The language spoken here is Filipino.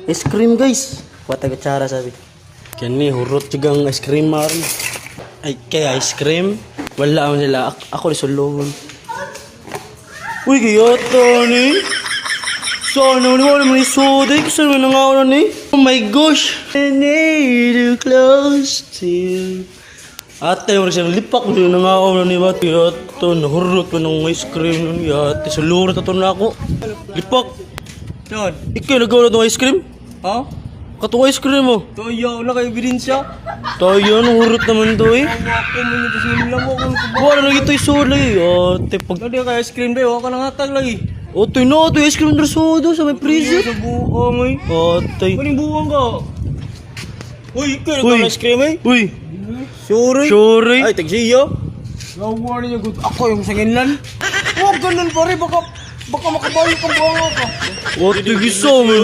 Es krim guys. Kuat agak cara sabi. Kani hurot juga ang ice cream maron. Ay kaya ice cream. Wala man nila. Ako isulungan. Uy gayoto ni. Sana wala man isoda. Kasi naman nangawa ni. Oh my gosh. I need you close to you. Ate, yung siyang lipak mo yung nangaw na ni Bati. Ito, nahurot mo ng ice cream nun. Ate, sa lurot ito na ako. Lipak. Yan. Ikaw nagawa na itong ice cream? Ha? Katong ice cream mo. Toyo na kayo ebidensya. Tayo, nahurot naman ito eh. Ako mo nito sinila mo kung Wala lagi ito isola eh. Ate, pag... Hindi ka ice cream ba? Wala ka nang hatag lagi. Ate, na ito ice cream na soda sa may freezer. Sa buong eh. Ate. Kuning buong ka. Uy, ikaw Uy. nagkaw ice cream eh. Uy, Sorry. sorry. Ay, tagsiyo. Gawa niya good. Ako yung sanginlan. Huwag ganun pare. Baka makabalik ang buong ka. Ate, gisa mo.